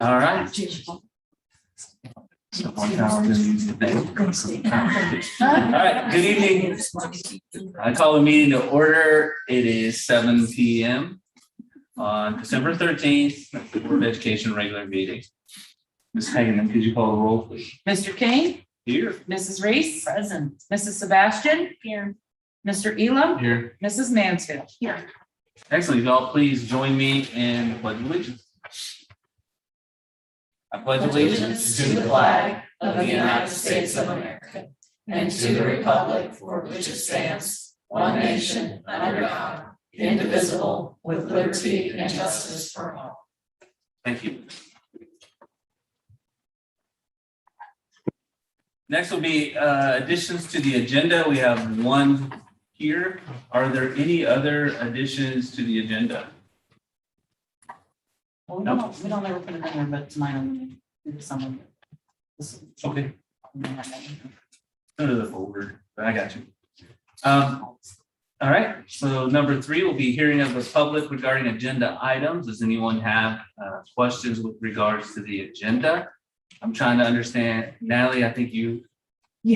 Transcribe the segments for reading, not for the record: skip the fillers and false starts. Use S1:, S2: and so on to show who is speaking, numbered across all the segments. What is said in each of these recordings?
S1: All right. All right, good evening. I call the meeting to order. It is 7 p.m. on December 13th, Board of Education regular meeting. Ms. Hageman, could you call the roll, please?
S2: Mr. King?
S1: Here.
S2: Mrs. Reese? Present. Mrs. Sebastian? Here. Mr. Elam?
S1: Here.
S2: Mrs. Mansfield? Here.
S1: Excellent. Y'all please join me in the Pledge of Allegiance. I pledge allegiance to the flag
S3: of the United States of America and to the republic for which it stands, one nation, under God, indivisible, with liberty and justice for all.
S1: Thank you. Next will be additions to the agenda. We have one here. Are there any other additions to the agenda?
S2: Well, we don't ever put it in there, but tonight I'm gonna do some of it.
S1: Okay. Under the folder, but I got you. All right, so number 3 will be hearing of the public regarding agenda items. Does anyone have questions with regards to the agenda? I'm trying to understand, Natalie, I think you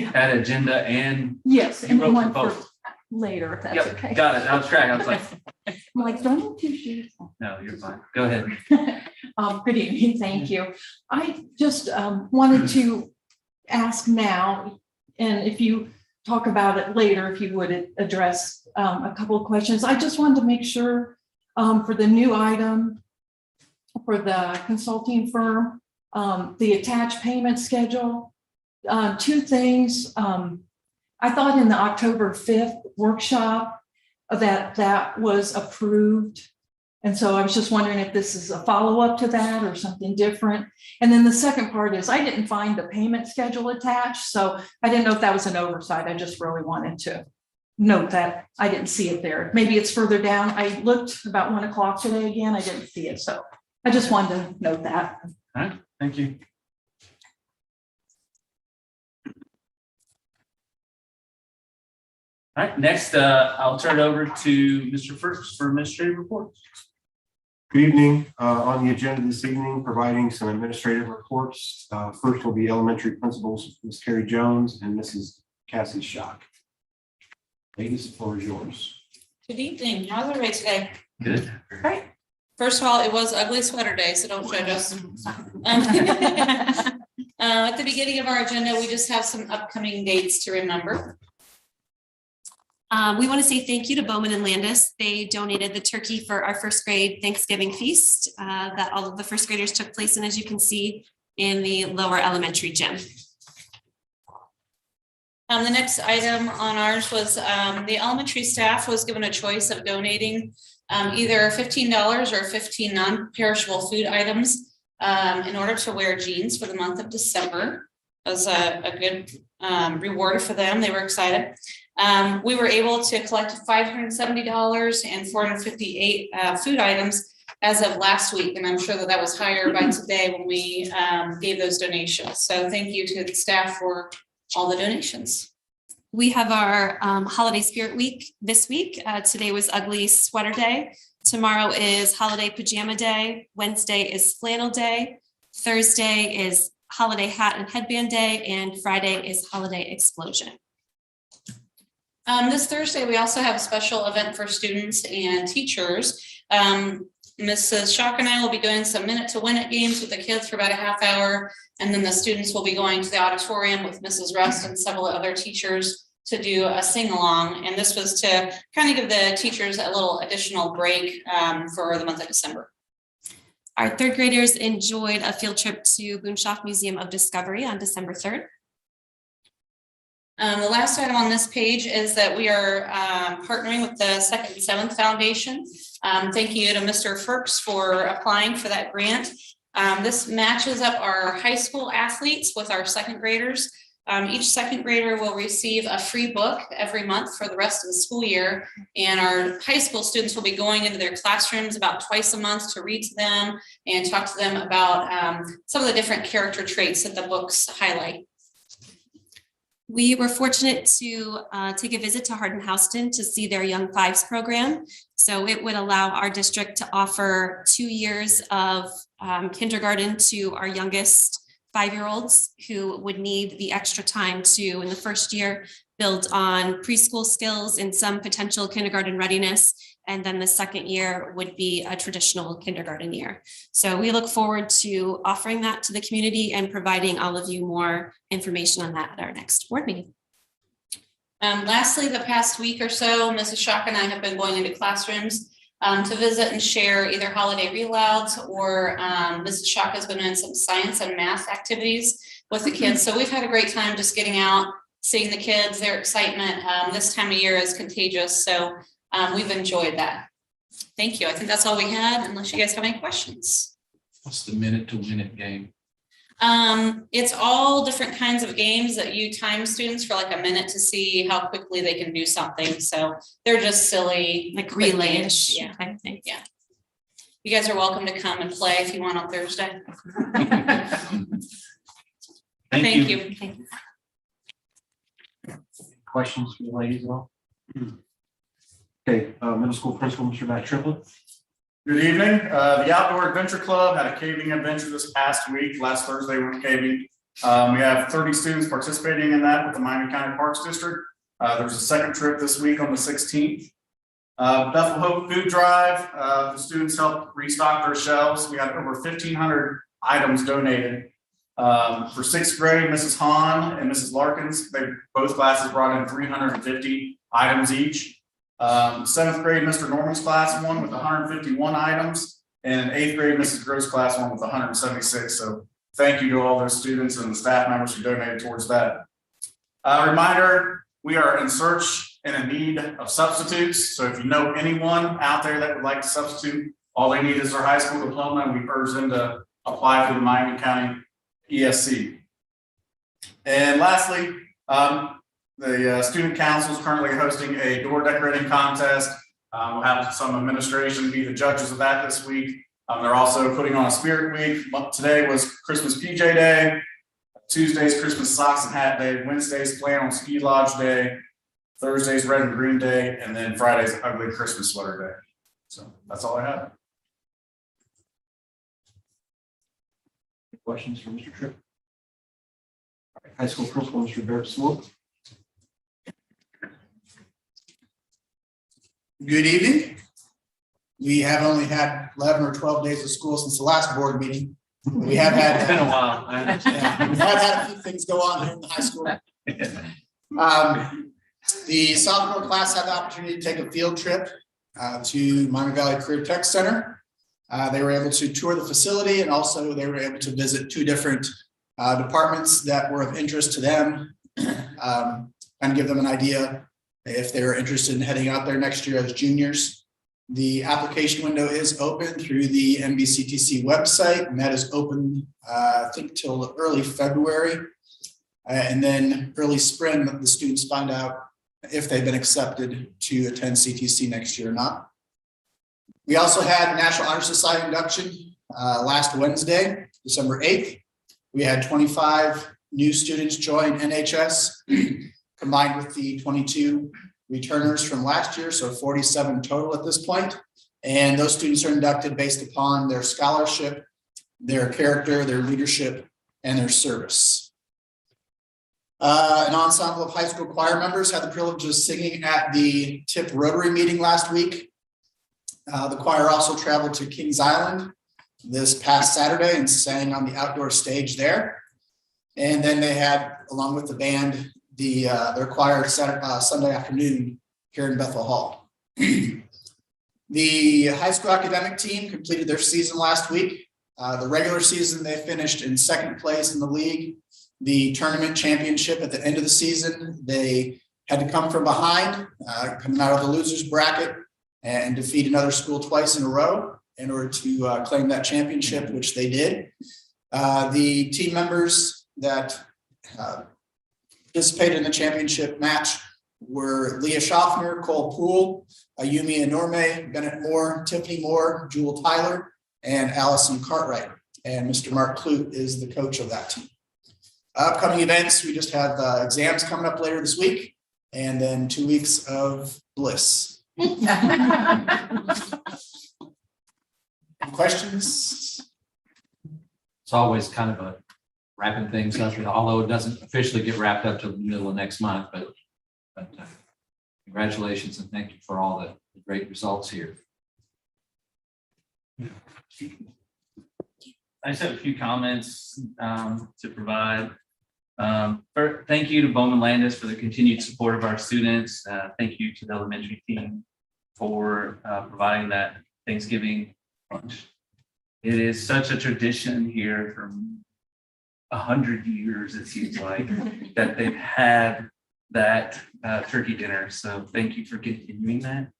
S1: had agenda and
S4: Yes,
S1: you
S4: and
S1: wrote
S4: one
S1: for
S4: for
S1: both.
S4: later, if that's
S1: Yep,
S4: okay.
S1: got it. I was tracking. I was like,
S4: I'm like, don't have 2 sheets.
S1: no, you're fine. Go ahead.
S4: Good evening, thank you. I just wanted to ask now, and if you talk about it later, if you would address a couple of questions. I just wanted to make sure for the new item for the consulting firm, the attached payment schedule, 2 things. I thought in the October 5th workshop that was approved. And so I was just wondering if this is a follow-up to that or something different. And then the second part is I didn't find the payment schedule attached. So I didn't know if that was an oversight. I just really wanted to note that I didn't see it there. Maybe it's further down. I looked about 1 o'clock today again. I didn't see it. So I just wanted to note that.
S1: All right, thank you. All right, next, I'll turn it over to Mr. First for administrative reports.
S5: Good evening. On the agenda this evening, providing some administrative reports. First will be elementary principals, Ms. Carrie Jones and Mrs. Cassie Schock. Ladies, the floor is yours.
S3: Good evening. How's everybody today?
S1: Good.
S3: Great. First of all, it was ugly sweater day, so don't judge us. At the beginning of our agenda, we just have some upcoming dates to remember.
S6: We want to say thank you to Bowman and Landis. They donated the turkey for our first grade Thanksgiving feast that all of the first graders took place in, as you can see, in the lower elementary gym.
S3: The next item on ours was the elementary staff was given a choice of donating either $15 or 15 non-perishable food items in order to wear jeans for the month of December. It was a good reward for them. They were excited. We were able to collect $570 and 458 food items as of last week. And I'm sure that that was higher by today when we gave those donations. So thank you to the staff for all the donations.
S6: We have our holiday spirit week this week. Today was ugly sweater day. Tomorrow is holiday pajama day. Wednesday is flannel day. Thursday is holiday hat and headband day. And Friday is holiday explosion.
S3: This Thursday, we also have a special event for students and teachers. Mrs. Schock and I will be doing some minute to win it games with the kids for about a half hour. And then the students will be going to the auditorium with Mrs. Rust and several other teachers to do a sing along. And this was to kind of give the teachers a little additional break for the month of December.
S6: Our 3rd graders enjoyed a field trip to Boonshock Museum of Discovery on December 3rd.
S3: The last item on this page is that we are partnering with the 2nd and 7th Foundation. Thank you to Mr. Firks for applying for that grant. This matches up our high school athletes with our 2nd graders. Each 2nd grader will receive a free book every month for the rest of the school year. And our high school students will be going into their classrooms about twice a month to read to them and talk to them about some of the different character traits that the books highlight.
S6: We were fortunate to take a visit to Hardin Houston to see their Young Fives program. So it would allow our district to offer 2 years of kindergarten to our youngest 5-year-olds who would need the extra time to, in the first year, build on preschool skills and some potential kindergarten readiness. And then the second year would be a traditional kindergarten year. So we look forward to offering that to the community and providing all of you more information on that at our next board meeting.
S3: Lastly, the past week or so, Mrs. Shock and I have been going into classrooms to visit and share either holiday relouds or Mrs. Shock has been doing some science and math activities with the kids. So we've had a great time just getting out, seeing the kids, their excitement. This time of year is contagious. So we've enjoyed that. Thank you. I think that's all we had, unless you guys have any questions.
S1: What's the minute to win it game?
S3: It's all different kinds of games that you time students for like a minute to see how quickly they can do something. So they're just silly,
S6: Like
S3: quick
S6: relay-ish
S3: games. Yeah.
S6: type of thing.
S3: Yeah. You guys are welcome to come and play if you want on Thursday. Thank you.
S6: Thank you.
S5: Questions for the ladies at all? Okay, middle school principal, Mr. Matt Triplett.
S7: Good evening. The Outdoor Adventure Club had a caving adventure this past week. Last Thursday we went caving. We have 30 students participating in that with the Miami County Parks District. There's a second trip this week on the 16th. Bethel Hope Food Drive. The students helped restock their shelves. We had over 1,500 items donated. For 6th grade, Mrs. Hahn and Mrs. Larkins, both classes brought in 350 items each. 7th grade, Mr. Norman's class won with 151 items, and 8th grade, Mrs. Gross class won with 176. So thank you to all those students and the staff members who donated towards that. Reminder, we are in search and in need of substitutes. So if you know anyone out there that would like to substitute, all they need is their high school diploma, and we urge them to apply for the Miami County ESC. And lastly, the student council is currently hosting a door decorating contest. We'll have some administration be the judges of that this week. They're also putting on a spirit week. Today was Christmas PJ Day. Tuesday's Christmas socks and hat day. Wednesday's plan on ski lodge day. Thursday's red and green day. And then Friday's ugly Christmas sweater day. So that's all I have.
S5: Questions for Mr. Tripp? All right, high school principal, Mr. Barrett Swope.
S8: Good evening. We have only had 11 or 12 days of school since the last board meeting. We have
S1: It's been a
S8: had,
S1: while. I understand.
S8: we have had a few things go on here in the high school. The sophomore class had the opportunity to take a field trip to Miami Valley Career Tech Center. They were able to tour the facility, and also they were able to visit 2 different departments that were of interest to them, and give them an idea if they're interested in heading out there next year as juniors. The application window is open through the MVCTC website, and that is open, I think, till early February. And then early spring, the students find out if they've been accepted to attend CTC next year or not. We also had National Honor Society induction last Wednesday, December 8th. We had 25 new students join NHS, combined with the 22 returners from last year, so 47 total at this point. And those students are inducted based upon their scholarship, their character, their leadership, and their service. An ensemble of high school choir members had the privilege of singing at the TIP Rotary meeting last week. The choir also traveled to Kings Island this past Saturday and sang on the outdoor stage there. And then they had, along with the band, their choir Sunday afternoon here in Bethel Hall. The high school academic team completed their season last week. The regular season, they finished in 2nd place in the league. The tournament championship at the end of the season, they had to come from behind, coming out of the losers bracket, and defeat another school twice in a row in order to claim that championship, which they did. The team members that participated in the championship match were Leah Schaffner, Cole Poole, Ayumi Enorme, Bennett Moore, Tiffany Moore, Jewel Tyler, and Allison Cartwright. And Mr. Mark Clute is the coach of that team. Upcoming events, we just have exams coming up later this week, and then 2 weeks of bliss. Any questions?
S9: It's always kind of a wrapping things up, although it doesn't officially get wrapped up till the middle of next month, but congratulations and thank you for all the great results here.
S1: I just have a few comments to provide. Thank you to Bowman Landis for the continued support of our students. Thank you to the elementary team for providing that Thanksgiving lunch. It is such a tradition here for 100 years, it seems like, that they've had that turkey dinner. So thank you for continuing that,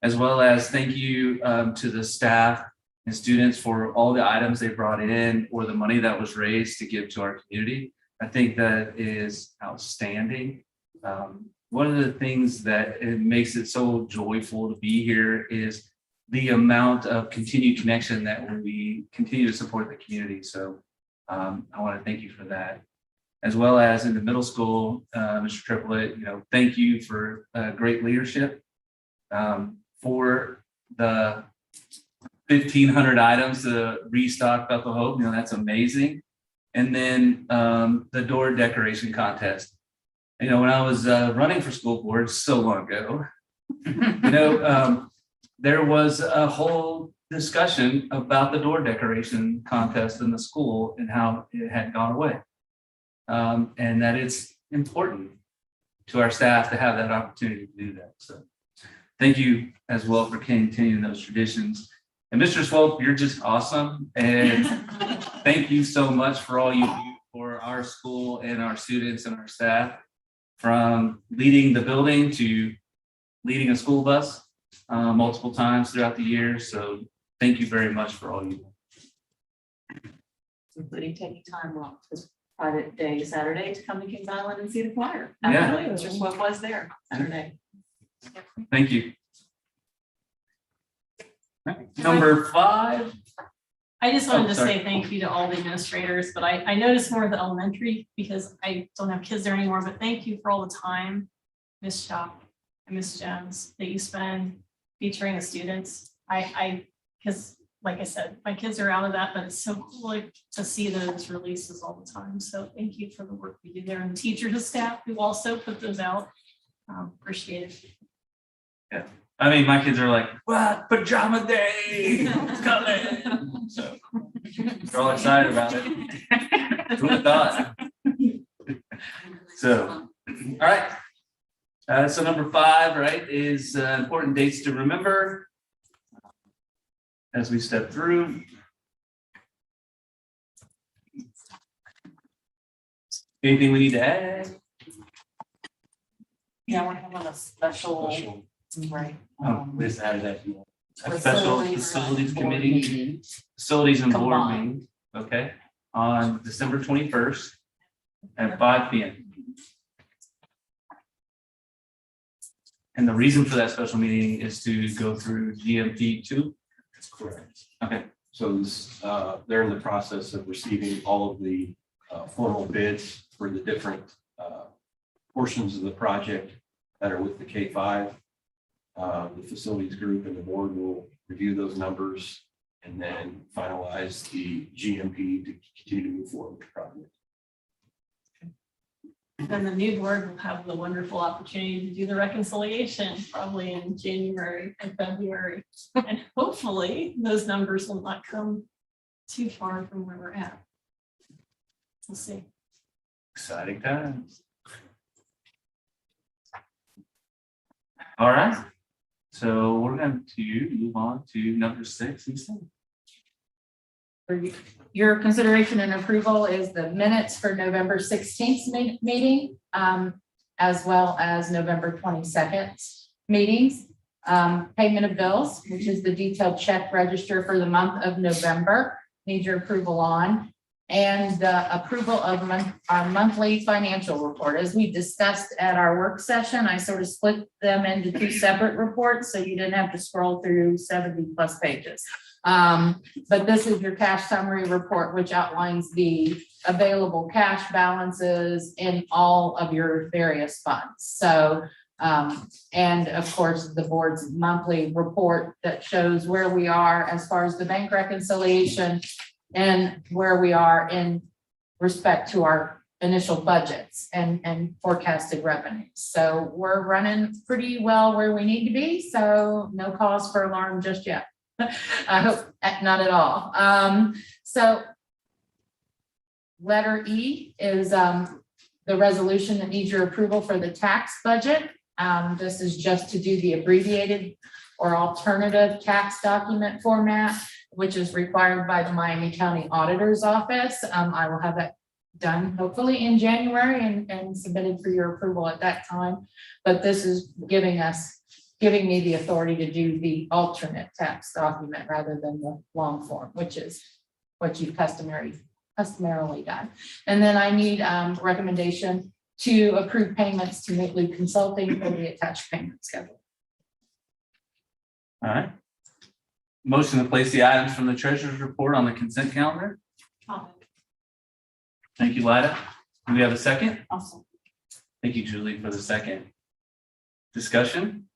S1: as well as thank you to the staff and students for all the items they brought in or the money that was raised to give to our community. I think that is outstanding. One of the things that it makes it so joyful to be here is the amount of continued connection that we continue to support the community. So I want to thank you for that, as well as in the middle school, Mr. Triplett, thank you for great leadership, for the 1,500 items to restock Bethel Hope. That's amazing. And then the door decoration contest. When I was running for school board so long ago, there was a whole discussion about the door decoration contest in the school and how it had gone away. And that it's important to our staff to have that opportunity to do that. So thank you as well for continuing those traditions. And Mr. Swope, you're just awesome. And thank you so much for all you do for our school and our students and our staff, from leading the building to leading a school bus multiple times throughout the year. So thank you very much for all you do.
S2: Including taking time off this private day Saturday to come to Kings Island and see the choir.
S1: Yeah.
S2: Absolutely. Mr. Swift was there Saturday.
S1: Thank you. Number 5.
S10: I just wanted
S1: Oh,
S10: to
S1: sorry.
S10: say thank you to all the administrators, but I noticed more of the elementary because I don't have kids there anymore, but thank you for all the time, Ms. Shock and Ms. Jones, that you spend featuring the students. Because like I said, my kids are out of that, but it's so cool to see those releases all the time. So thank you for the work we do there, and the teachers and staff who also put those out. Appreciate it.
S1: I mean, my kids are like, what? Pajama day it's coming. So they're all excited about it. Who would have thought? So, all right. So number 5, right, is important dates to remember as we step through. Anything we need to add?
S2: Yeah, I want to have on a special, right.
S1: Where's that? Is that a special
S2: Facilities
S1: facilities
S2: board
S1: committee,
S2: meeting.
S1: facilities and board
S2: Combined.
S1: meeting, okay, on December 21st at 5 p.m. And the reason for that special meeting is to go through GMP 2.
S5: That's correct.
S1: Okay.
S5: So this, they're in the process of receiving all of the formal bids for the different portions of the project that are with the K-5. The facilities group and the board will review those numbers and then finalize the GMP to continue to move forward with the project.
S10: Then the new board will have the wonderful opportunity to do the reconciliation probably in January and February. And hopefully those numbers will not come too far from where we're at. We'll see.
S1: Exciting times. All right. So we're going to move on to number 6 instead.
S11: For your consideration and approval is the minutes for November 16th meeting, as well as November 22nd meetings. Payment of bills, which is the detailed check register for the month of November, need your approval on. And the approval of our monthly financial report. As we discussed at our work session, I sort of split them into 2 separate reports, so you didn't have to scroll through 70+ pages. But this is your cash summary report, which outlines the available cash balances in all of your various funds. So, and of course, the board's monthly report that shows where we are as far as the bank reconciliation and where we are in respect to our initial budgets and forecasted revenues. So we're running pretty well where we need to be. So no cause for alarm just yet. I hope not at all. So letter E is the resolution that needs your approval for the tax budget. This is just to do the abbreviated or alternative tax document format, which is required by the Miami County Auditor's Office. I will have that done hopefully in January and submitted for your approval at that time. But this is giving me the authority to do the alternate tax document rather than the long form, which is what you've customarily done. And then I need recommendation to approve payments to Midley Consulting for the attached payment schedule.
S1: All right. Motion to place the items from the treasurer's report on the consent calendar. Thank you, Lida. Do we have a second?
S2: Awesome.
S1: Thank you, Julie, for the second. Discussion?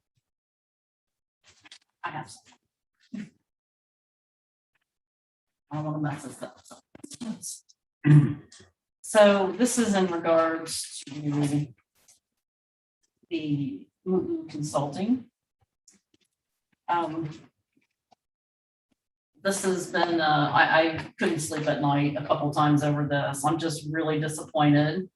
S2: I have some. I don't want to mess this up. So this is in regards to the consulting. This has been, I couldn't sleep at night a couple times over this. I'm just really disappointed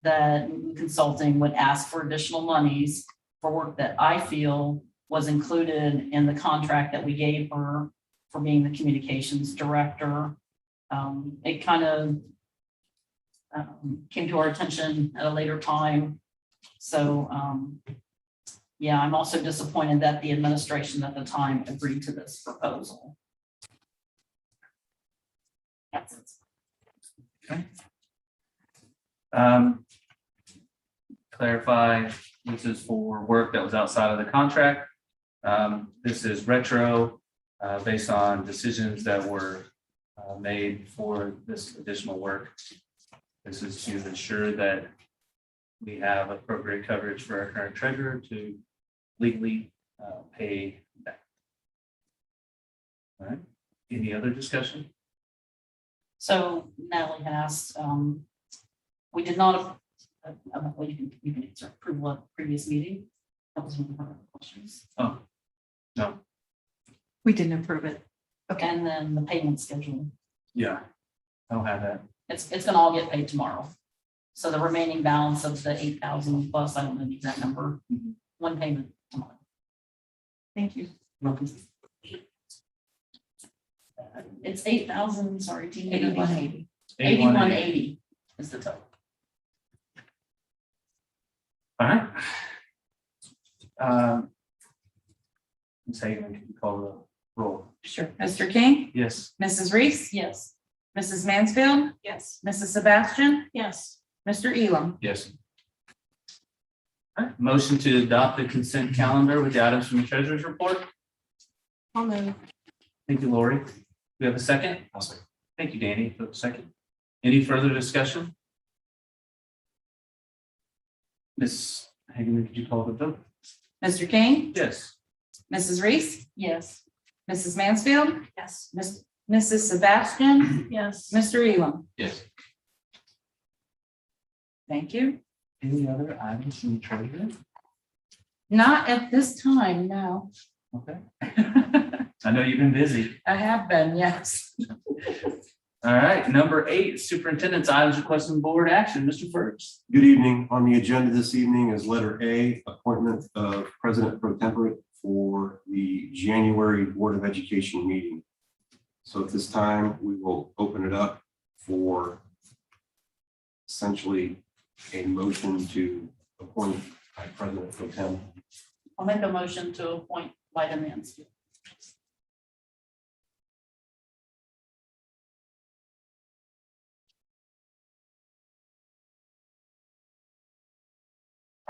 S2: that consulting would ask for additional monies for work that I feel was included in the contract that we gave her for being the communications director. It kind of came to our attention at a later time. So yeah, I'm also disappointed that the administration at the time agreed to this proposal. That's it.
S1: Okay. Clarify, this is for work that was outside of the contract. This is retro based on decisions that were made for this additional work. This is to ensure that we have appropriate coverage for our current treasurer to legally pay back. All right, any other discussion?
S2: So Natalie has, we did not, well, you can answer approval of previous meeting. That was one of her questions.
S1: Oh, no.
S4: We didn't approve it.
S2: Okay, and then the payment schedule.
S1: Yeah, I don't have that.
S2: It's gonna all get paid tomorrow. So the remaining balance of the 8,000 plus, I don't know the exact number, one payment tomorrow.
S4: Thank you.
S2: It's 8,000, sorry, Tina.
S4: 8180.
S2: 8180 is the total.
S1: All right. Ms. Hagan, can you call the roll?
S11: Sure. Mr. King,
S1: Yes.
S11: Mrs. Reese,
S2: Yes.
S11: Mrs. Mansfield,
S10: Yes.
S11: Mrs. Sebastian,
S10: Yes.
S11: Mr. Elam.
S9: Yes.
S1: All right. Motion to adopt the consent calendar with the items from the treasurer's report.
S10: I'll move.
S1: Thank you, Lori. Do we have a second?
S9: I'll second.
S1: Thank you, Danny, for the second. Any further discussion? Ms. Hagan, could you call the vote?
S11: Mr. King,
S1: Yes.
S11: Mrs. Reese,
S2: Yes.
S11: Mrs. Mansfield,
S10: Yes.
S11: Mrs. Sebastian,
S10: Yes.
S11: Mr. Elam.
S9: Yes.
S11: Thank you.
S1: Any other items from the treasurer?
S11: Not at this time, no.
S1: Okay. I know you've been busy.
S11: I have been, yes.
S1: All right, number 8, superintendent's items requesting board action. Mr. Ferguson.
S5: Good evening. On the agenda this evening is letter A, appointment of President Pro Tempore for the January Board of Education meeting. So at this time, we will open it up for essentially a motion to appoint President Pro Tem.
S2: I'll make a motion to appoint Lyda Mansfield.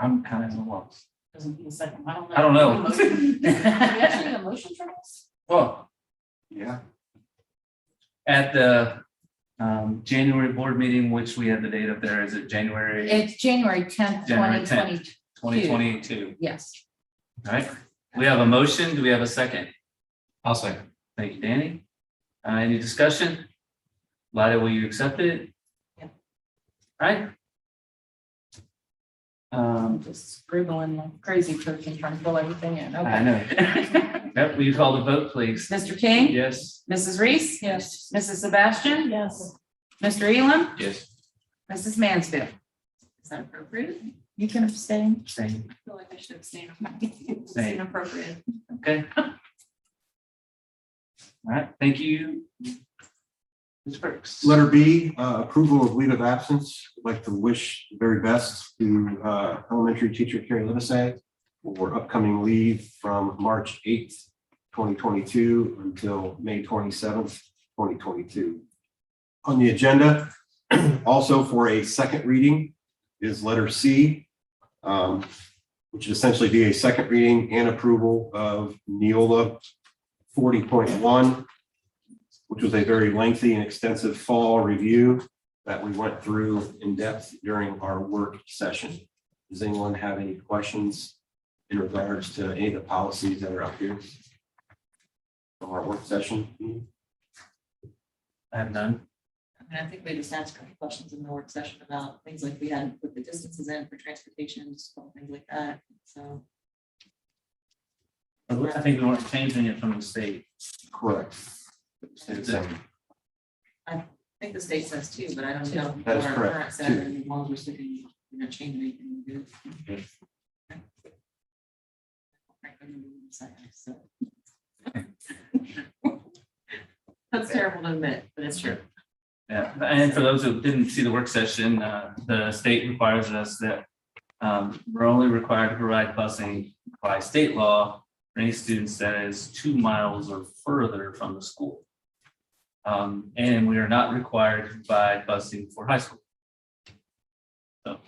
S1: I'm kind of at a loss.
S2: Doesn't need a second. I don't know.
S1: I don't know.
S2: Do we actually need a motion for this?
S1: Well,
S5: Yeah.
S1: At the January board meeting, which we had the date up there, is it January
S11: It's January 10th,
S1: January
S11: 2020.
S1: 10th, 2022?
S11: Yes.
S1: All right, we have a motion. Do we have a second?
S9: I'll say.
S1: Thank you, Danny. Any discussion? Lyda, will you accept it?
S2: Yeah.
S1: All right.
S11: I'm just scribbling like crazy person trying to fill everything in.
S1: I
S11: Okay.
S1: know. Yep, will you call the vote, please?
S11: Mr. King?
S1: Yes.
S11: Mrs. Reese?
S10: Yes.
S11: Mrs. Sebastian?
S10: Yes.
S11: Mr. Elam?
S1: Yes.
S11: Mrs. Mansfield?
S2: Is that appropriate?
S11: You can abstain.
S1: Same.
S2: I feel like I should abstain.
S1: Same.
S2: It's inappropriate.
S1: Okay. All right, thank you. Ms. Burks.
S5: Letter B, approval of leave of absence. I'd like to wish the very best to elementary teacher Carrie Livesay for upcoming leave from March 8th, 2022 until May 27th, 2022. On the agenda, also for a second reading is letter C, which would essentially be a second reading and approval of Neola 40.1, which was a very lengthy and extensive fall review that we went through in depth during our work session. Does anyone have any questions in regards to any of the policies that are up here from our work session?
S1: I have none.
S2: I mean, I think we just asked a couple questions in the work session about things like we had put the distances in for transportation, just a couple things like that, so.
S1: I think we weren't changing it from the state.
S5: Correct.
S2: I think the state says too, but I don't know.
S5: That is
S2: what our
S5: correct,
S2: current said,
S5: too.
S2: and as long as we're sticking, we're not changing anything. We're good. So. That's terrible to admit, but it's true.
S1: Yeah, and for those who didn't see the work session, the state requires us that we're only required to provide busing by state law for any students that is 2 miles or further from the school. And we are not required to provide busing for high school.
S5: But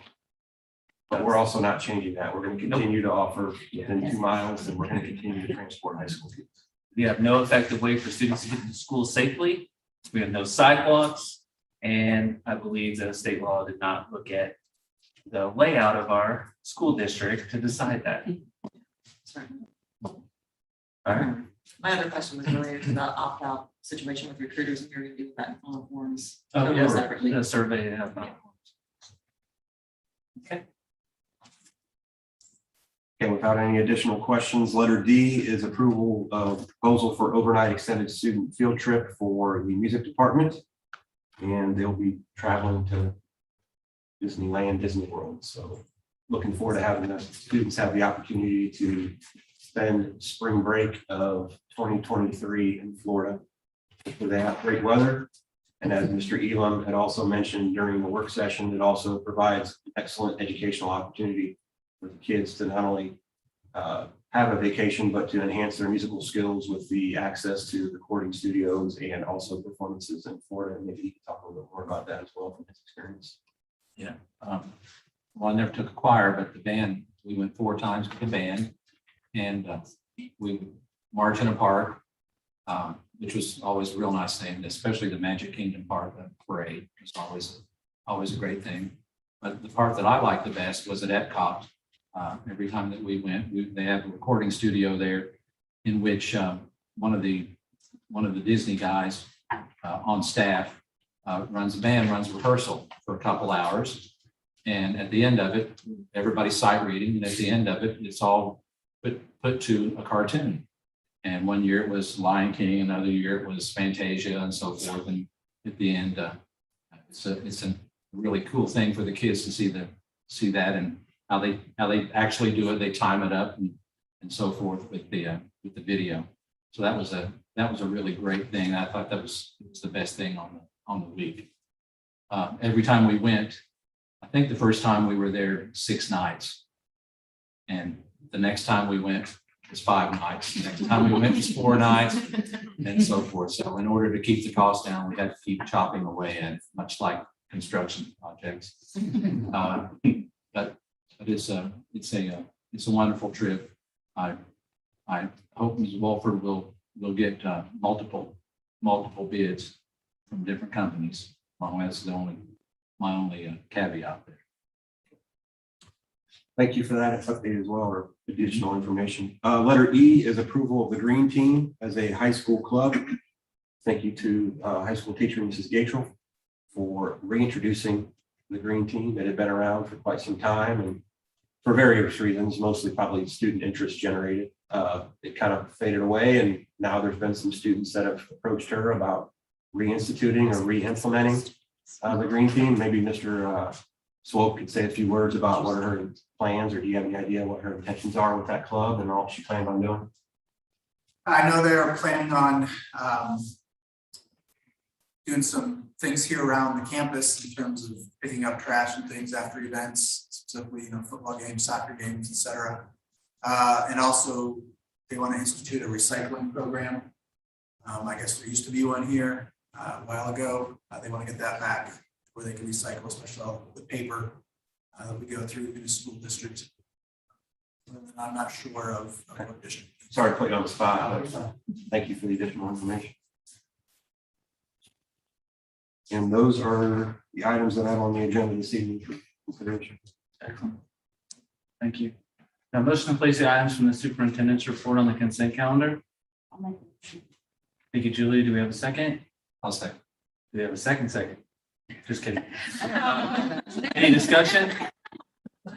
S5: we're also not changing that. We're going to continue to offer within 2 miles, and we're going to continue to transport high school students.
S1: We have no effective way for students to get to school safely. We have no sidewalks. And I believe that state law did not look at the layout of our school district to decide that.
S2: That's right.
S1: All right.
S2: My other question was related to the opt-out situation with recruiters, and you're gonna do that in full forms.
S1: Oh,
S2: Or
S1: yeah,
S2: separately.
S1: the survey. Okay.
S5: Okay, without any additional questions, letter D is approval of proposal for overnight extended student field trip for the music department. And they'll be traveling to Disneyland, Disney World. So looking forward to having the students have the opportunity to spend spring break of 2023 in Florida. Hopefully they have great weather. And as Mr. Elam had also mentioned during the work session, it also provides excellent educational opportunity for the kids to not only have a vacation, but to enhance their musical skills with the access to recording studios and also performances in Florida. And maybe you can talk a little bit more about that as well from his experience.
S9: Yeah. Well, I never took a choir, but the band, we went 4 times with the band. And we would march in a park, which was always a real nice thing, especially the Magic Kingdom Park parade was always a great thing. But the part that I liked the best was at Epcot. Every time that we went, they have a recording studio there in which one of the Disney guys on staff runs the band, runs rehearsal for a couple hours. And at the end of it, everybody's sight reading. And at the end of it, it's all put to a cartoon. And one year it was Lion King, another year it was Fantasia and so forth. And at the end, it's a really cool thing for the kids to see that and how they actually do it. They time it up and so forth with the video. So that was a really great thing. I thought it was the best thing on the week. Every time we went, I think the first time we were there 6 nights, and the next time we went was 5 nights. The next time we went was 4 nights, and so forth. So in order to keep the cost down, we had to keep chopping away at it, much like construction projects. But it's a wonderful trip. I hope Ms. Walford will we'll get multiple bids from different companies. Well, that's my only caveat there.
S5: Thank you for that update as well, or additional information. Letter E is approval of the Green Team as a high school club. Thank you to high school teacher Mrs. Gatrell for reintroducing the Green Team. It had been around for quite some time and for various reasons, mostly probably student interest generated. It kind of faded away, and now there's been some students that have approached her about reinstituting or re-implementing the Green Team. Maybe Mr. Swope could say a few words about what are her plans, or do you have any idea what her intentions are with that club and all she plans on doing?
S8: I know they're planning on doing some things here around the campus in terms of picking up trash and things after events, specifically, football games, soccer games, et cetera. And also they want to institute a recycling program. I guess there used to be one here a while ago. They want to get that back where they can recycle, especially all the paper that we go through in the school district. And I'm not sure of what district.
S5: Sorry to put you on the spot, but thank you for the additional information. And those are the items that I have on the agenda this evening for consideration.
S1: Excellent. Thank you. Now, motion to place the items from the superintendent's report on the consent calendar. Thank you, Julie. Do we have a second?
S9: I'll say.
S1: Do we have a second? Just kidding. Any discussion?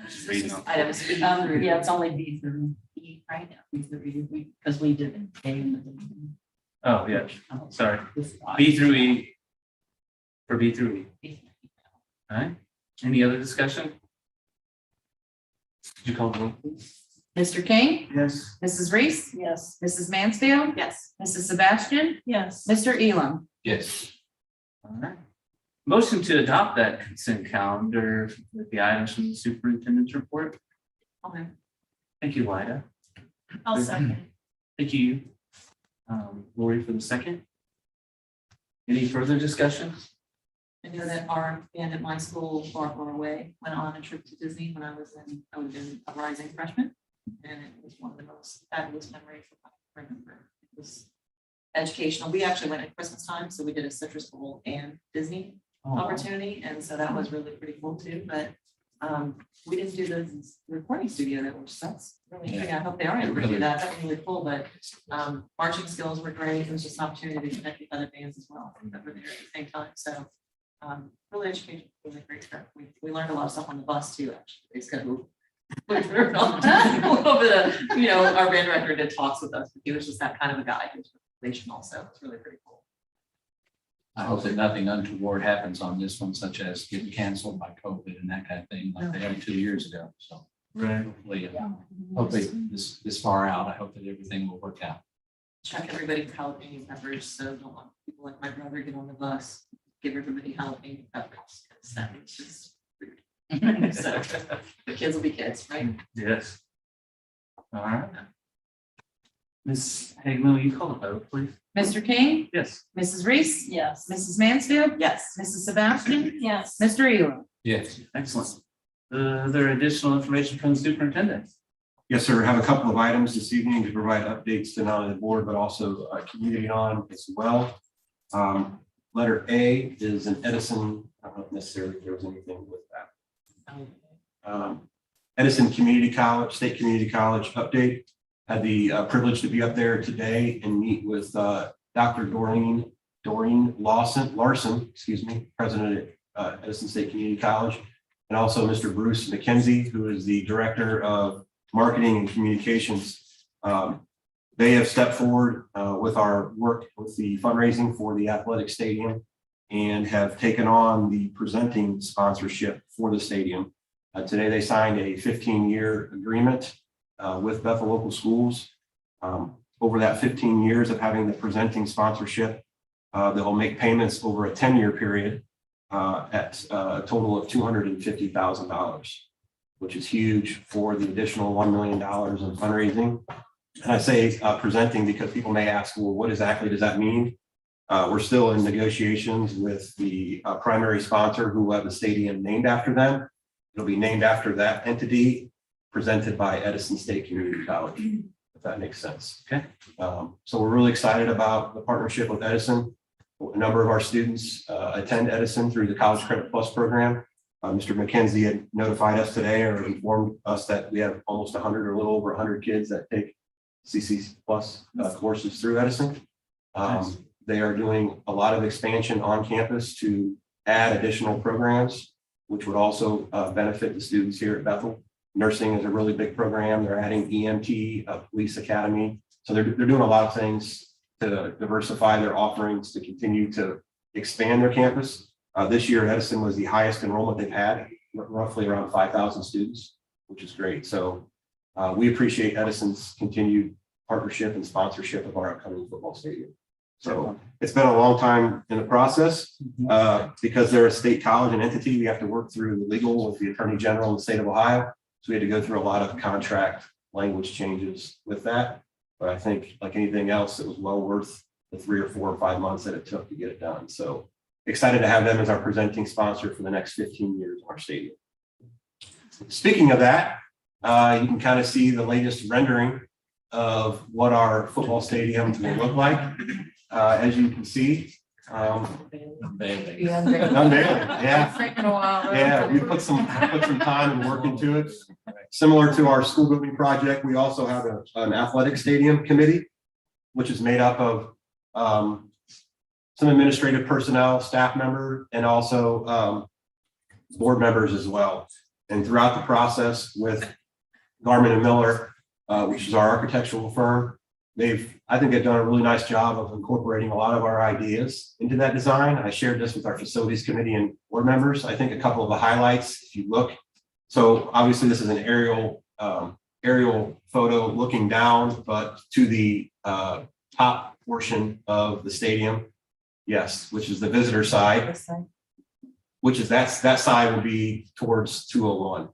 S1: Just reading them.
S2: Items, yeah, it's only B through E right now, B through E, because we did it.
S1: Oh, yeah, sorry. B through E. For B through E. All right. Any other discussion? Could you call the roll, please?
S11: Mr. King,
S1: Yes.
S11: Mrs. Reese,
S2: Yes.
S11: Mrs. Mansfield,
S2: Yes.
S11: Mrs. Sebastian,
S10: Yes.
S11: Mr. Elam.
S9: Yes.
S1: All right. Motion to adopt that consent calendar with the items from the superintendent's report.
S2: Okay.
S1: Thank you, Lyda.
S10: I'll second.
S1: Thank you. Lori for the second. Any further discussion?
S2: I know that our band at my school, far, far away, went on a trip to Disney when I was a rising freshman. And it was one of the most fabulous memories I remember. It was educational. We actually went at Christmas time, so we did a Citrus Bowl and Disney opportunity. And so that was really pretty cool too. But we didn't do the recording studio there, which that's really interesting. I hope they are able to do that. That was really cool. But marching skills were great. It was just an opportunity to connect with other bands as well that were there at the same time. So really education, really great stuff. We learned a lot of stuff on the bus too, actually. It's kind of a little bit of, our band director did talks with us. He was just that kind of a guy. He was relational, so it's really pretty cool.
S9: I hope that nothing untoward happens on this one, such as getting canceled by COVID and that kind of thing, like they had 2 years ago. So
S1: Right.
S9: hopefully this far out, I hope that everything will work out.
S2: Check everybody for jalapeno peppers, so don't let people like my brother get on the bus, give everybody jalapeno peppers. That was just rude. So the kids will be kids, right?
S1: Yes. All right. Ms. Hagman, will you call the vote, please?
S11: Mr. King,
S1: Yes.
S11: Mrs. Reese,
S2: Yes.
S11: Mrs. Mansfield,
S2: Yes.
S11: Mrs. Sebastian,
S10: Yes.
S11: Mr. Elam.
S9: Yes.
S1: Excellent. Is there additional information from the superintendent?
S5: Yes, sir. I have a couple of items this evening to provide updates to not only the board, but also community on as well. Letter A is an Edison. I don't know if necessarily there was anything with that. Edison Community College, State Community College update. Had the privilege to be up there today and meet with Dr. Doreen Larson, president at Edison State Community College, and also Mr. Bruce McKenzie, who is the director of marketing and communications. They have stepped forward with our work with the fundraising for the athletic stadium and have taken on the presenting sponsorship for the stadium. Today, they signed a 15-year agreement with Bethel Local Schools. Over that 15 years of having the presenting sponsorship, they will make payments over a 10-year period at a total of $250,000, which is huge for the additional $1 million in fundraising. And I say presenting because people may ask, well, what exactly does that mean? We're still in negotiations with the primary sponsor who will have the stadium named after them. It'll be named after that entity, presented by Edison State Community College. The that makes sense.
S1: Okay.
S5: So we're really excited about the partnership with Edison. A number of our students attend Edison through the College Credit Plus program. Mr. McKenzie had notified us today or informed us that we have almost 100 or a little over 100 kids that take CC Plus courses through Edison.
S1: Nice.
S5: They are doing a lot of expansion on campus to add additional programs, which would also benefit the students here at Bethel. Nursing is a really big program. They're adding EMT, police academy. So they're doing a lot of things to diversify their offerings to continue to expand their campus. This year, Edison was the highest enrollment they've had, roughly around 5,000 students, which is great. So we appreciate Edison's continued partnership and sponsorship of our upcoming football stadium. So it's been a long time in the process because they're a state college and entity. We have to work through the legal with the Attorney General in the state of Ohio. So we had to go through a lot of contract language changes with that. But I think like anything else, it was well worth the 3 or 4 or 5 months that it took to get it done. So excited to have them as our presenting sponsor for the next 15 years of our stadium. Speaking of that, you can kind of see the latest rendering of what our football stadium will look like. As you can see, unveiling, yeah, we put some time and work into it. Similar to our school building project, we also have an athletic stadium committee, which is made up of some administrative personnel, staff member, and also board members as well. And throughout the process with Garmin and Miller, which is our architectural firm, I think they've done a really nice job of incorporating a lot of our ideas into that design. I shared this with our facilities committee and board members. I think a couple of the highlights, if you look. So obviously this is an aerial photo looking down, but to the top portion of the stadium. Yes, which is the visitor side, which is that side will be towards 201,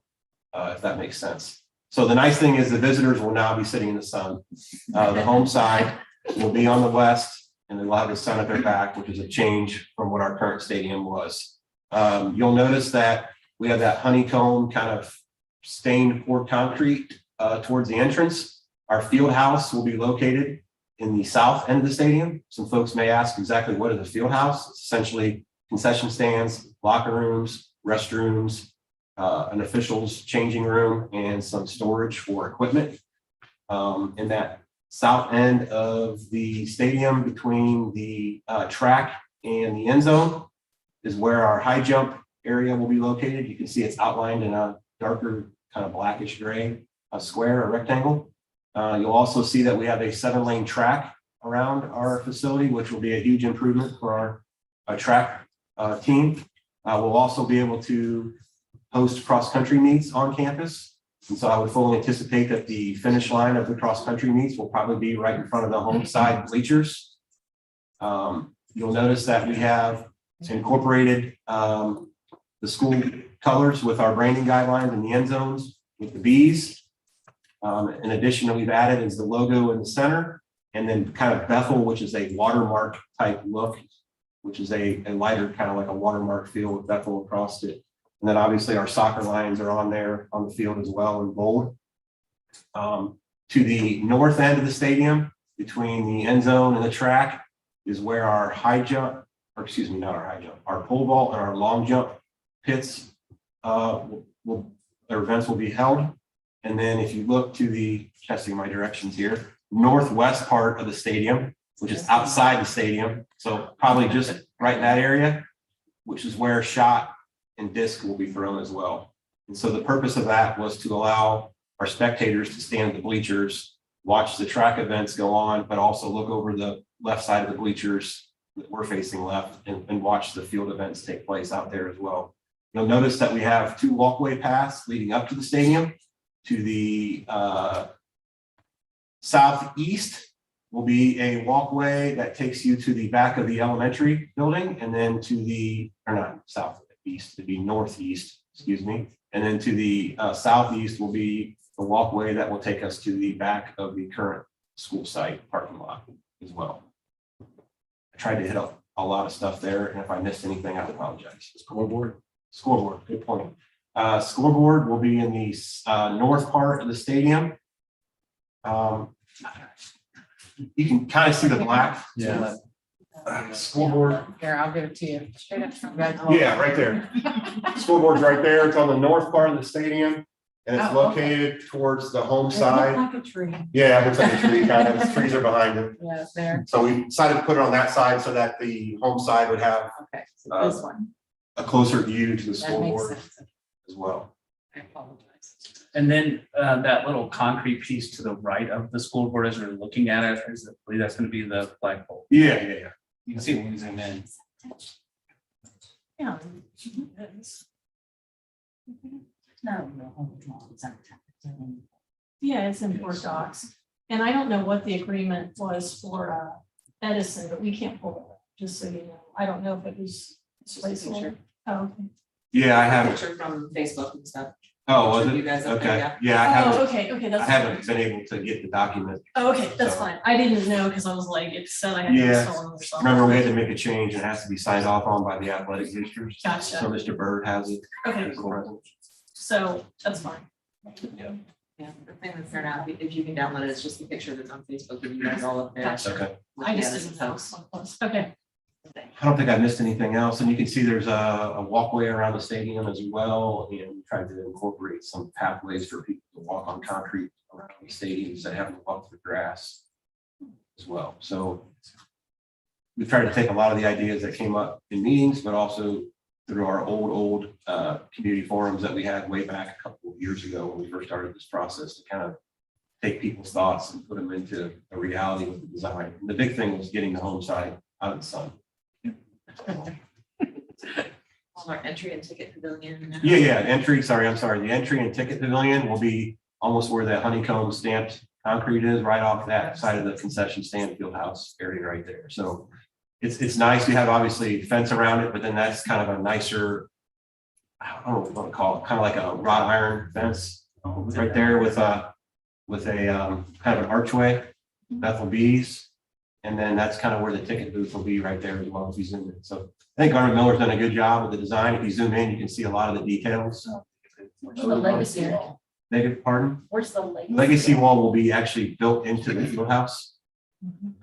S5: if that makes sense. So the nice thing is the visitors will now be sitting in the sun. The home side will be on the west and they'll have the sun at their back, which is a change from what our current stadium was. You'll notice that we have that honeycomb kind of stained poured concrete towards the entrance. Our field house will be located in the south end of the stadium. Some folks may ask exactly what is a field house. It's essentially concession stands, locker rooms, restrooms, an officials changing room, and some storage for equipment. In that south end of the stadium between the track and the end zone is where our high jump area will be located. You can see it's outlined in a darker kind of blackish gray square or rectangle. You'll also see that we have a 7-lane track around our facility, which will be a huge improvement for our track team. We'll also be able to host cross-country meets on campus. And so I would fully anticipate that the finish line of the cross-country meets will probably be right in front of the home side bleachers. You'll notice that we have incorporated the school colors with our branding guidelines in the end zones with the bees. In addition, we've added is the logo in the center, and then kind of Bethel, which is a watermark type look, which is a lighter kind of like a watermark feel with Bethel across it. And then obviously our soccer lines are on there on the field as well in bold. To the north end of the stadium, between the end zone and the track, is where our high jump, or excuse me, not our high jump, our pole vault and our long jump pits, their events will be held. And then if you look to the, testing my directions here, northwest part of the stadium, which is outside the stadium, so probably just right in that area, which is where shot and disc will be thrown as well. And so the purpose of that was to allow our spectators to stand at the bleachers, watch the track events go on, but also look over the left side of the bleachers that we're facing left and watch the field events take place out there as well. You'll notice that we have 2 walkway paths leading up to the stadium. To the southeast will be a walkway that takes you to the back of the elementary building, and then to the, or not southeast, to be northeast, excuse me. And then to the southeast will be the walkway that will take us to the back of the current school site parking lot as well. I tried to hit up a lot of stuff there, and if I missed anything, I apologize. Scoreboard, good point. Scoreboard will be in the north part of the stadium. You can kind of see the black.
S9: Yeah.
S5: School board.
S11: Here, I'll give it to you. Straight up from God.
S5: Yeah, right there. School board's right there. It's on the north part of the stadium. And it's
S11: Oh, okay.
S5: located towards the home
S11: It looked
S5: side.
S11: like a tree.
S5: Yeah, it looks like a tree, kind of. The trees are behind it.
S11: Yeah, it's there.
S5: So we decided to put it on that side so that the home side would have
S11: Okay, so this one.
S5: a closer view to the
S11: That
S5: school
S11: makes
S5: board
S11: sense.
S5: as well.
S11: I apologize.
S1: And then that little concrete piece to the right of the school board as we're looking at it, I believe that's going to be the flagpole.
S5: Yeah, yeah, yeah.
S1: You can see when we zoom in.
S10: Yeah. Yeah, it's in Fort Docs. And I don't know what the agreement was for Edison, but we can't pull it up, just so you know. I don't know if it was placeholder. Oh, okay.
S5: Yeah, I have.
S11: Picture from Facebook and stuff.
S5: Oh, was
S11: You
S5: it?
S11: guys up there,
S5: Okay.
S11: yeah.
S5: Yeah, I
S10: Oh,
S5: haven't,
S10: okay,
S5: I
S10: that's.
S5: haven't been able to get the document.
S10: Oh, okay, that's
S5: So-
S10: fine. I didn't know because I was like, it said I had to
S5: Yeah.
S10: install another software.
S5: Remember, we had to make a change. It has to be signed off on by the athletic districts.
S10: Gotcha.
S5: So Mr. Bird has it.
S10: Okay,
S5: as the
S10: cool.
S5: president.
S10: So that's fine.
S11: Yeah, the thing that's there now, if you can download it, it's just the picture that's on Facebook of you guys all up there.
S10: Gotcha.
S5: Okay.
S10: I just didn't know. Okay,
S5: I don't think I missed anything else. And you can see there's a walkway around the stadium as well. And we tried to incorporate some pathways for people to walk on concrete around the stadium instead of having to walk through grass as well. So we tried to take a lot of the ideas that came up in meetings, but also through our old community forums that we had way back a couple of years ago when we first started this process to kind of take people's thoughts and put them into a reality with the design. And the big thing was getting the home side out of the sun.
S11: Our entry and ticket pavilion.
S5: Yeah, I'm sorry. The entry and ticket pavilion will be almost where that honeycomb stamped concrete is, right off that side of the concession stand field house area right there. So it's nice. You have obviously fence around it, but then that's kind of a nicer, I don't know what to call it, kind of like a wrought iron fence right there with a kind of an archway, Bethel bees. And then that's kind of where the ticket booth will be right there as well as you zoom in. So I think Garmin Miller's done a good job with the design. If you zoom in, you can see a lot of the details.
S11: Where's the legacy wall?
S5: Negative, pardon?
S11: Where's the legacy?
S5: Legacy wall will be actually built into the field house.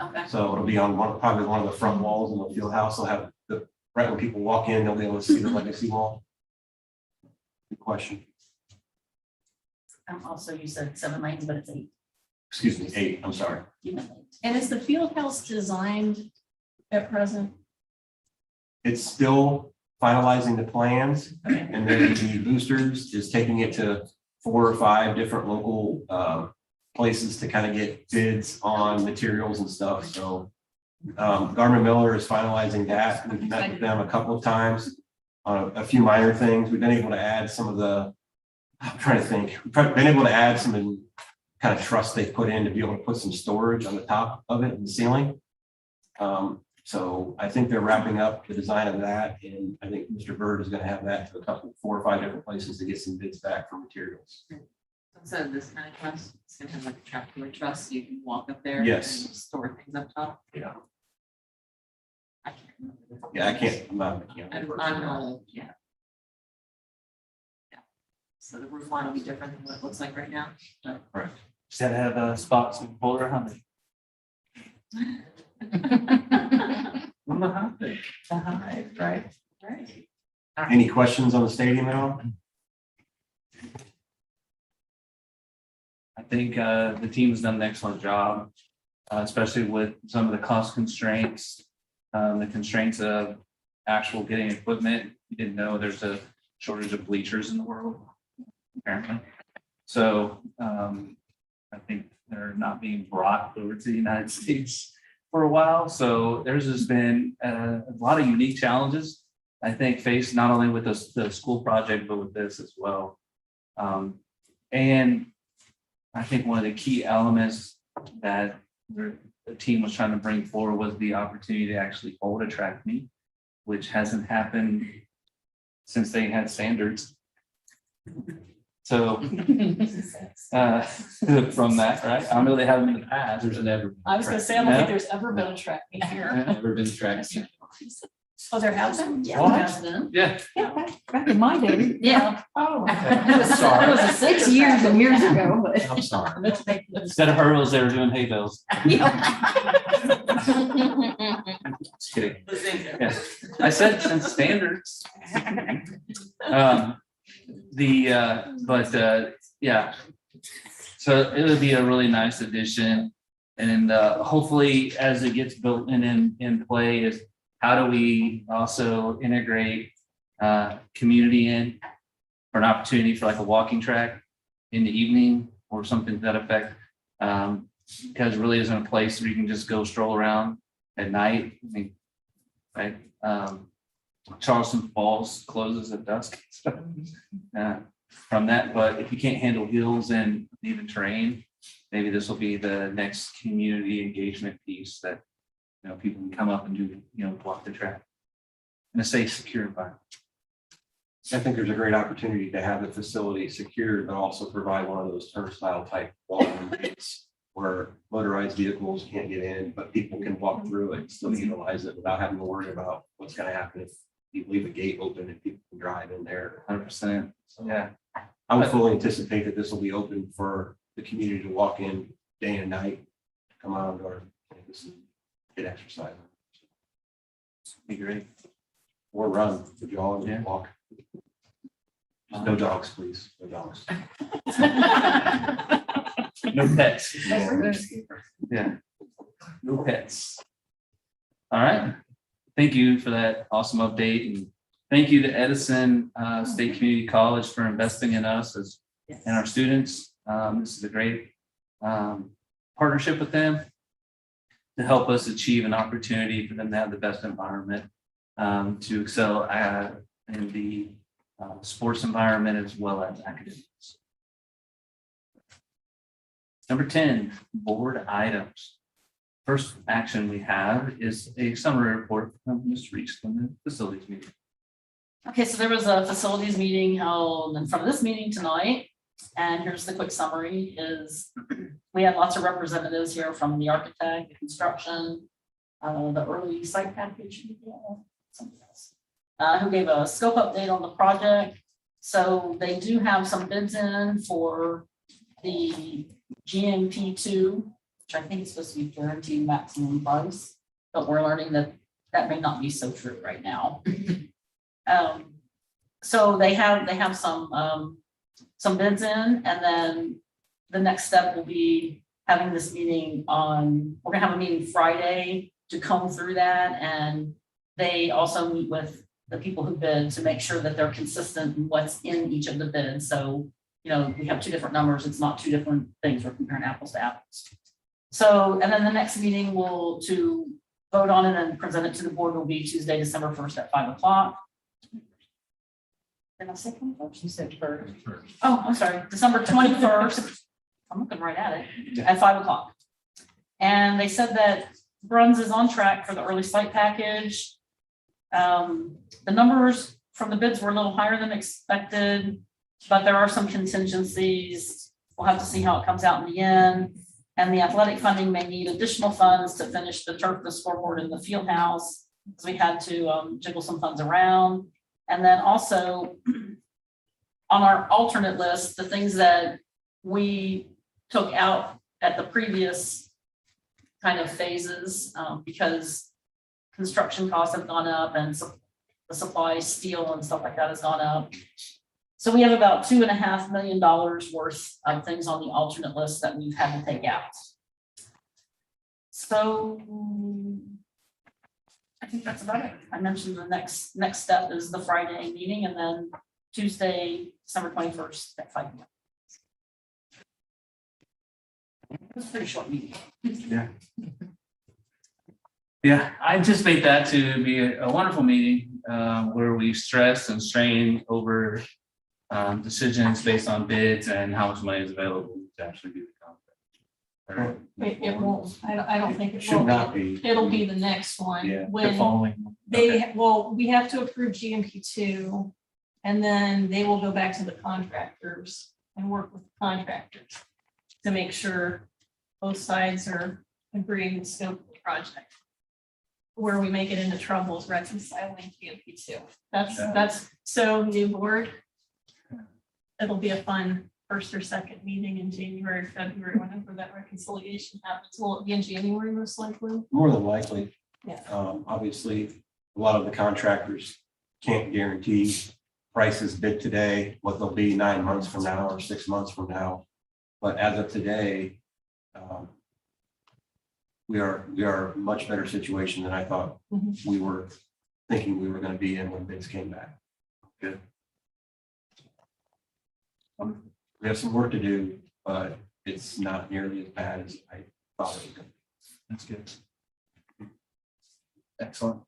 S11: Okay.
S5: So it'll be on probably one of the front walls in the field house. They'll have right when people walk in, they'll be able to see the legacy wall. Good question.
S2: Also, you said 7 lanes, but it's 8.
S5: Excuse me, 8, I'm sorry.
S2: You meant 8.
S10: and is the field house designed at present?
S5: It's still finalizing the plans, and then the boosters is taking it to 4 or 5 different local places to kind of get bids on materials and stuff. So Garmin Miller is finalizing that. We've met with them a couple of times on a few minor things. We've been able to add some of the, I'm trying to think, we've been able to add some kind of truss they put in to be able to put some storage on the top of it in the ceiling. So I think they're wrapping up the design of that, and I think Mr. Bird is going to have that to 4 or 5 different places to get some bids back for materials.
S11: So this kind of truss, it's gonna have like a trapdoor truss, so you can walk up there.
S5: Yes.
S11: And store things up top.
S5: Yeah.
S11: I can't remember.
S5: Yeah, I can't. I'm not a mechanical person.
S11: I'm old, yeah. Yeah. So the roof line will be different than what it looks like right now.
S5: Correct.
S1: Just had to have a spots and pull around it. I'm a hot thing.
S11: Right. Right.
S5: Any questions on the stadium at all?
S1: I think the team has done an excellent job, especially with some of the cost constraints, the constraints of actual getting equipment. You didn't know there's a shortage of bleachers in the world, apparently. So I think they're not being brought over to the United States for a while. So there's just been a lot of unique challenges, I think, faced not only with the school project, but with this as well. And I think one of the key elements that the team was trying to bring forward was the opportunity to actually hold a track meet, which hasn't happened since they had standards. So from that, right? I know they haven't in the past.
S9: There's never.
S10: I was gonna say, I don't think there's ever been a track meet here.
S9: Never been tracked.
S10: Oh, there have been?
S2: Yeah,
S1: What?
S2: there has been.
S1: Yeah,
S4: Yeah, back in my day.
S2: Yeah.
S4: Oh.
S9: Sorry.
S4: It was 6 years and years ago, but.
S9: I'm sorry.
S1: instead of hurdles, they were doing hay bales. Just kidding. Yeah. I said since standards. Yeah. So it would be a really nice addition. And hopefully, as it gets built in play, is how do we also integrate community in for an opportunity for like a walking track in the evening or something to that effect? Because it really isn't a place where you can just go stroll around at night. I mean, right? Charleston Falls closes at dusk. From that, but if you can't handle hills and even terrain, maybe this will be the next community engagement piece that, you know, people can come up and do, you know, walk the track in a safe, secure environment.
S5: I think there's a great opportunity to have the facility secured, but also provide one of those turnstile type walking gates where motorized vehicles can't get in, but people can walk through it and still utilize it without having to worry about what's gonna happen if you leave a gate open and people can drive in there.
S1: 100%. Yeah.
S5: I would fully anticipate that this will be open for the community to walk in day and night, come out or get exercise.
S1: Be great.
S5: Or run, the jog,
S1: Yeah.
S5: walk. Just no dogs, please, no dogs.
S1: No pets. Yeah. No pets. All right. Thank you for that awesome update. And thank you to Edison State Community College for investing in us and our students. This is a great partnership with them to help us achieve an opportunity for them to have the best environment to excel in the sports environment as well as academics. Number 10, board items. First action we have is a summary report from Ms. Reese from the facilities meeting.
S2: Okay, so there was a facilities meeting held in front of this meeting tonight. And here's the quick summary is we had lots of representatives here from the architect, the construction, the early site package, something else, who gave a scope update on the project. So they do have some bids in for the GMP2, which I think is supposed to be guaranteed maximum price, but we're learning that that may not be so true right now. So they have some bids in, and then the next step will be having this meeting we're gonna have a meeting Friday to comb through that, and they also meet with the people who bid to make sure that they're consistent in what's in each of the bids. So, you know, we have two different numbers. It's not two different things. We're comparing apples to apples. So, and then the next meeting to vote on it and present it to the board will be Tuesday, December 1st at 5 o'clock. Did I say 21st? You said first. Oh, I'm sorry, December 21st. I'm looking right at it, at 5 o'clock. And they said that Bruns is on track for the early site package. The numbers from the bids were a little higher than expected, but there are some contingencies. We'll have to see how it comes out in the end. And the athletic funding may need additional funds to finish the turf, the scoreboard, and the field house, because we had to jiggle some funds around. And then also on our alternate list, the things that we took out at the previous kind of phases, because construction costs have gone up and the supply, steel and stuff like that has gone up. So we have about $2.5 million worth of things on the alternate list that we've had to take out. So I think that's about it. I mentioned the next step is the Friday meeting, and then Tuesday, December 21st at 5 p.m. It was a pretty short meeting.
S1: Yeah, I anticipate that to be a wonderful meeting where we stress and strain over decisions based on bids and how much money is available to actually do the contract.
S10: It won't, I don't think it
S5: Should
S10: will.
S5: not be.
S10: It'll be the next one.
S5: Yeah,
S1: The
S10: When
S1: following. Okay.
S10: we have to approve GMP2, and then they will go back to the contractors and work with the contractors to make sure both sides are agreeing with the scope of the project. where we may get into trouble is reconciling PMP2.
S1: Yeah.
S10: That's so new board. It'll be a fun first or second meeting in January, February, whenever that reconciliation happens. Will it be in January most likely?
S5: More than likely.
S10: Yeah.
S5: Obviously, a lot of the contractors can't guarantee prices bid today, what they'll be 9 months from now or 6 months from now. But as of today, we are a much better situation than I thought we were thinking we were going to be in when bids came back.
S1: Good.
S5: We have some work to do, but it's not nearly as bad as I thought it was going to be.
S1: That's good. Excellent.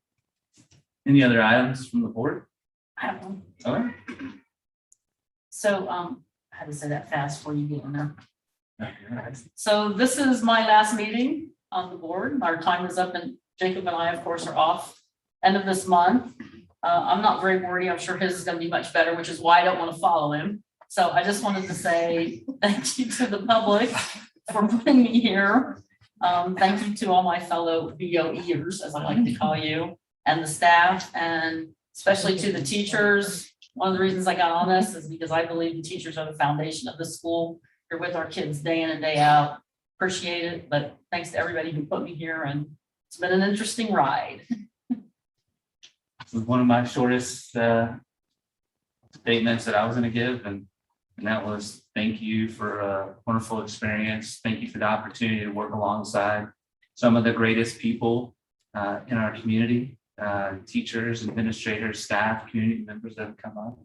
S1: Any other items from the board?
S2: I have one.
S1: All right.
S2: So, I had to say that fast before you get in there.
S1: Yeah.
S2: So this is my last meeting on the board. Our time is up and Jacob and I, of course, are off end of this month. I'm not very wordy. I'm sure his is going to be much better, which is why I don't want to follow him. So I just wanted to say thank you to the public for putting me here. Thank you to all my fellow BOEers, as I like to call you, and the staff, and especially to the teachers. One of the reasons I got on this is because I believe the teachers are the foundation of the school. You're with our kids day in and day out. Appreciate it, but thanks to everybody who put me here, and it's been an interesting ride.
S1: This was one of my shortest statements that I was going to give, and that was thank you for a wonderful experience. Thank you for the opportunity to work alongside some of the greatest people in our community, teachers, administrators, staff, community members that have come up.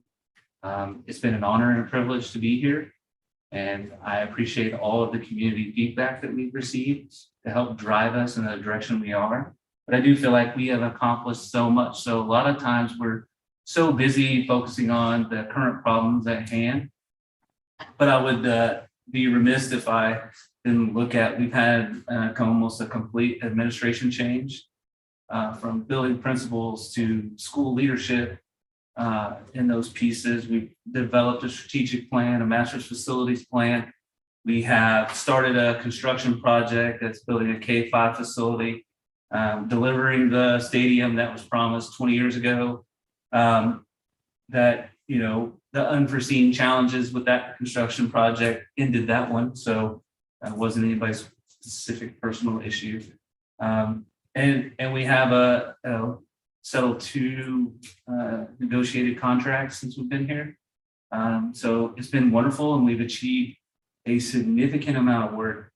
S1: It's been an honor and a privilege to be here. And I appreciate all of the community feedback that we've received to help drive us in the direction we are. But I do feel like we have accomplished so much. So a lot of times we're so busy focusing on the current problems at hand. But I would be remiss if I didn't look at, we've had almost a complete administration change from building principals to school leadership. In those pieces, we've developed a strategic plan, a master's facilities plan. We have started a construction project that's building a K-5 facility, delivering the stadium that was promised 20 years ago. That, you know, the unforeseen challenges with that construction project ended that one. So that wasn't anybody's specific personal issue. And we have settled 2 negotiated contracts since we've been here. So it's been wonderful, and we've achieved a significant amount of work,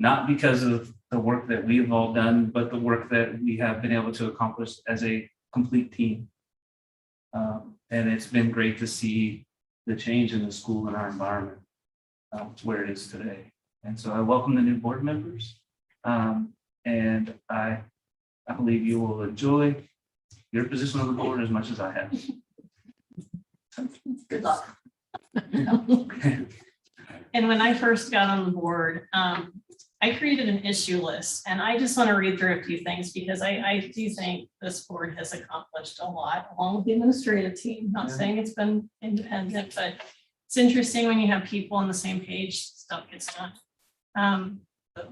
S1: not because of the work that we've all done, but the work that we have been able to accomplish as a complete team. And it's been great to see the change in the school and our environment to where it is today. And so I welcome the new board members. And I believe you will enjoy your position on the board as much as I have.
S2: Good luck.
S10: And when I first got on the board, I created an issue list, and I just want to read through a few things because I do think this board has accomplished a lot along with the administrative team. Not saying it's been independent, but it's interesting when you have people on the same page, stuff gets done.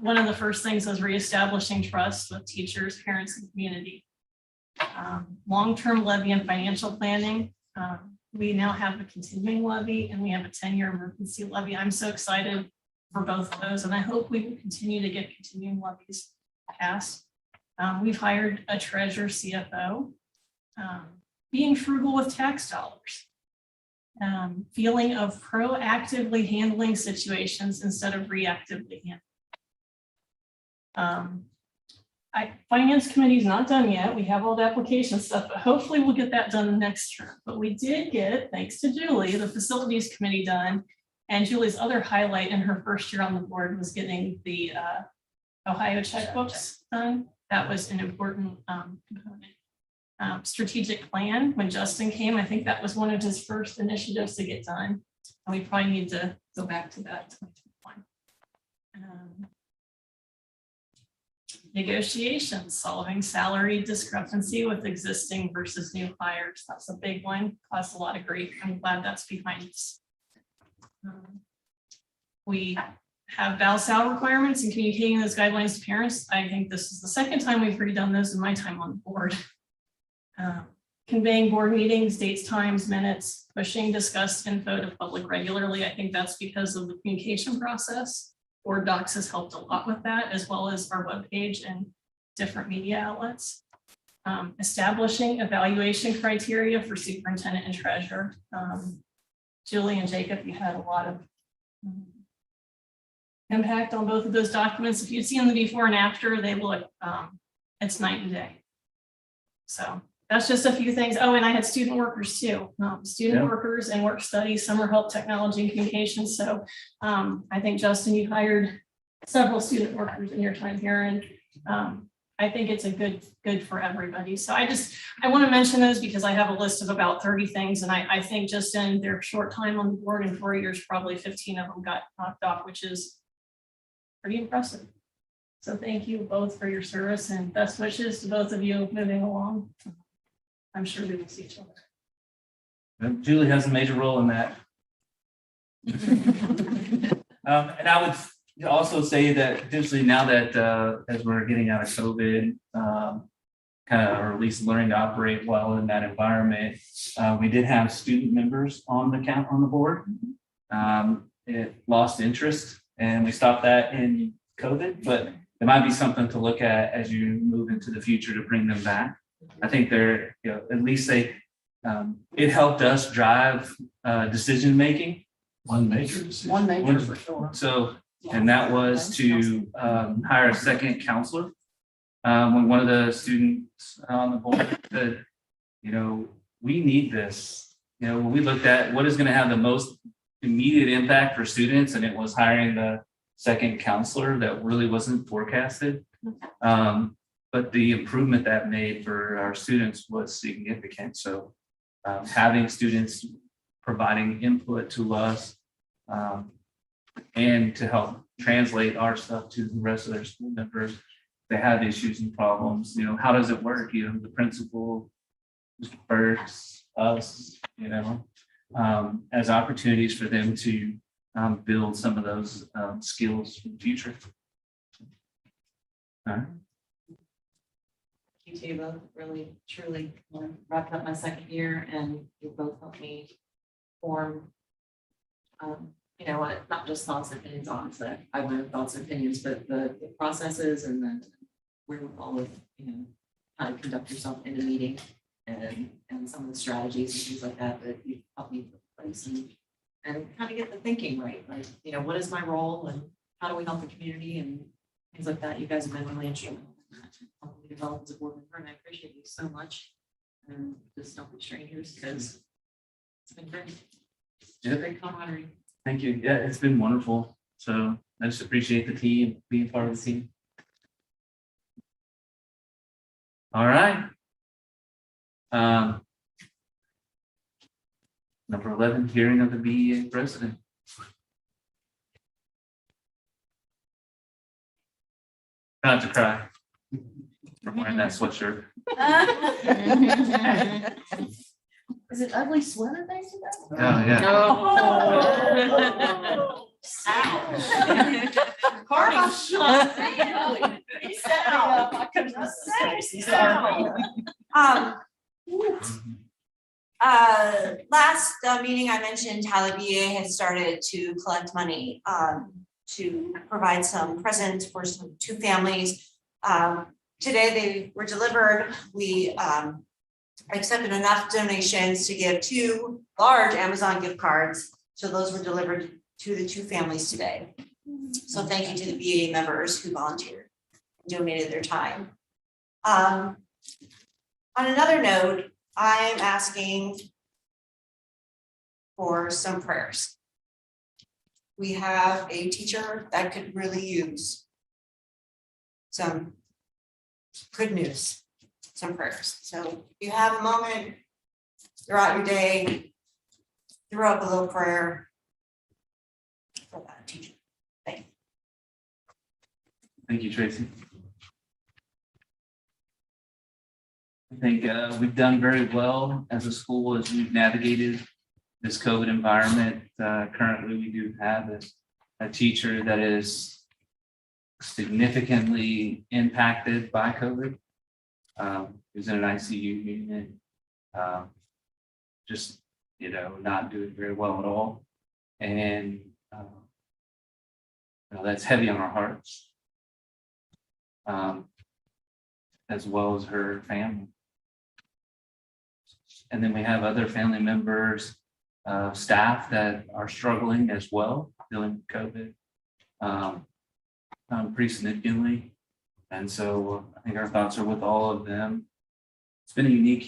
S10: One of the first things was reestablishing trust with teachers, parents, and community. Long-term levy and financial planning. We now have a continuing levy and we have a 10-year emergency levy. I'm so excited for both of those, and I hope we will continue to get continuing levies passed. We've hired a treasurer CFO, being frugal with tax dollars, feeling of proactively handling situations instead of reactively handling. Finance committee is not done yet. We have all the application stuff, but hopefully we'll get that done the next term. But we did get, thanks to Julie, the facilities committee done. And Julie's other highlight in her first year on the board was getting the Ohio checkbooks done. That was an important component. Strategic plan, when Justin came, I think that was one of his first initiatives to get done. And we probably need to go back to that 2021. Negotiations, solving salary discrepancy with existing versus new hires. That's a big one, caused a lot of grief. I'm glad that's behind us. We have BAL-SAL requirements and communicating those guidelines to parents. I think this is the second time we've redone those in my time on the board. Conveying board meetings, dates, times, minutes, pushing discussed info to public regularly. I think that's because of the communication process. Board Docs has helped a lot with that, as well as our webpage and different media outlets. Establishing evaluation criteria for superintendent and treasurer. Julie and Jacob, you had a lot of impact on both of those documents. If you've seen them before and after, they look, it's night and day. So that's just a few things. Oh, and I had student workers too. Student workers and work studies, summer help, technology and communications. So I think, Justin, you hired several student workers in your time here, and I think it's a good for everybody. So I want to mention those because I have a list of about 30 things, and I think just in their short time on the board in 4 years, probably 15 of them got knocked off, which is pretty impressive. So thank you both for your service, and best wishes to both of you moving along. I'm sure we will see each other.
S1: Julie has a major role in that. And I would also say that potentially now that as we're getting out of COVID, or at least learning to operate well in that environment, we did have student members on the board. It lost interest, and we stopped that in COVID, but it might be something to look at as you move into the future to bring them back. I think they're, at least it helped us drive decision making.
S9: One major decision.
S2: One major for sure.
S1: So, and that was to hire a second counselor. When one of the students on the board said, we need this. When we looked at what is going to have the most immediate impact for students, and it was hiring the second counselor that really wasn't forecasted. But the improvement that made for our students was significant. So having students providing input to us and to help translate our stuff to the rest of their school members, they have issues and problems. How does it work? The principal, Mr. Burks, us, as opportunities for them to build some of those skills for the future. All right.
S12: You two both really, truly wrapped up my second year, and you both helped me form, not just thoughts and opinions on that I've learned thoughts and opinions, but the processes and then wherewithal of, how to conduct yourself in a meeting and some of the strategies and things like that you've helped me put in place and kind of get the thinking right. Like, what is my role and how do we help the community and things like that. You guys have been really instrumental in that. Helping me develop as a board member, and I appreciate you so much. And just don't be strangers because it's been great.
S1: Yeah.
S12: Great camaraderie.
S1: Thank you. Yeah, it's been wonderful. So I just appreciate the team, being part of the team. All right. Number 11, hearing of the BEA president. Not to cry. I'm wearing that sweatshirt.
S2: Is it ugly sweater day today?
S1: Oh, yeah.
S13: Last meeting, I mentioned how the BEA had started to collect money to provide some presents for two families. Today they were delivered. We accepted enough donations to give 2 large Amazon gift cards. So those were delivered to the 2 families today. So thank you to the BEA members who volunteered and donated their time. On another note, I'm asking for some prayers. We have a teacher that could really use some good news, some prayers. So if you have a moment throughout your day, throw up a little prayer for that teacher. Thank you.
S1: Thank you, Tracy. I think we've done very well as a school as we've navigated this COVID environment. Currently, we do have a teacher that is significantly impacted by COVID. Who's in an ICU unit, just, not doing very well at all. And that's heavy on our hearts. As well as her family. And then we have other family members, staff that are struggling as well, dealing with COVID pretty significantly. And so I think our thoughts are with all of them. It's been a unique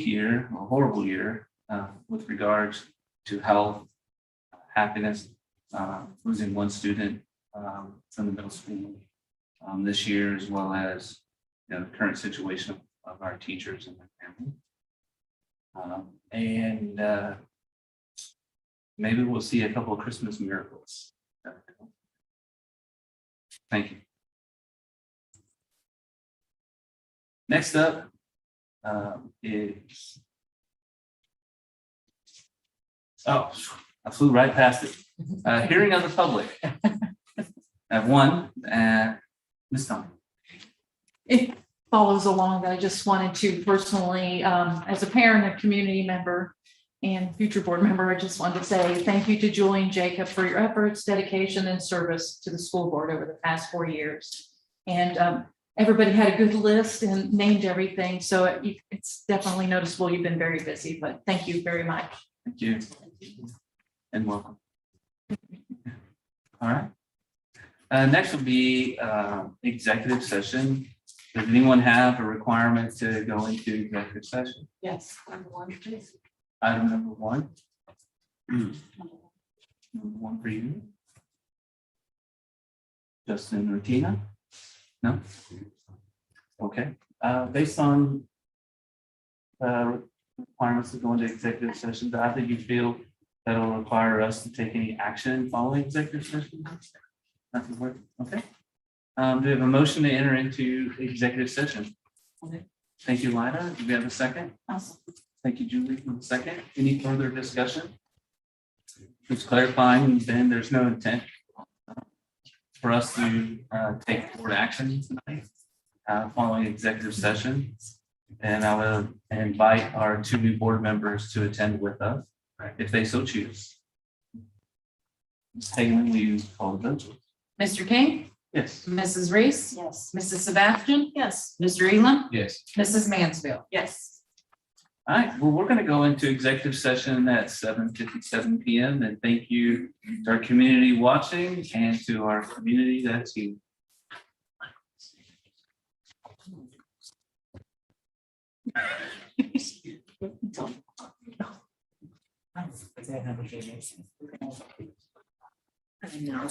S1: year, a horrible year with regards to health, happiness, losing one student from the middle school this year, as well as the current situation of our teachers and their family. And maybe we'll see a couple of Christmas miracles. Thank you. Next up is, I flew right past it. Hearing of the public. I have one, Ms. Thompson.
S4: It follows along. I just wanted to personally, as a parent, a community member, and future board member, I just wanted to say thank you to Julie and Jacob for your efforts, dedication, and service to the school board over the past 4 years. And everybody had a good list and named everything, so it's definitely noticeable. You've been very busy, but thank you very much.
S1: Thank you. And welcome. All right. Next will be executive session. Does anyone have a requirement to go into executive session?
S2: Yes, number one, please.
S1: Item number one. Number one for you. Justin or Tina? No? Okay. Based on requirements to go into executive session, do either of you feel that'll require us to take any action following executive session? Nothing work. Okay. Do we have a motion to enter into executive session?
S2: Okay.
S1: Thank you, Lida. Do we have a second?
S2: Awesome.
S1: Thank you, Julie, for the second. Any further discussion? Just clarifying, Ben, there's no intent for us to take board action tonight following executive session. And I will invite our two new board members to attend with us if they so choose. Ms. Hagan, will you call the vote?
S11: Mr. King,
S1: Yes.
S11: Mrs. Reese,
S2: Yes.
S11: Mrs. Sebastian,
S10: Yes.
S11: Mr. Elam,
S9: Yes.
S11: Mrs. Mansfield.
S2: Yes.
S1: All right, well, we're going to go into executive session at 7:57 p.m. And thank you to our community watching and to our community that's here.
S2: I know,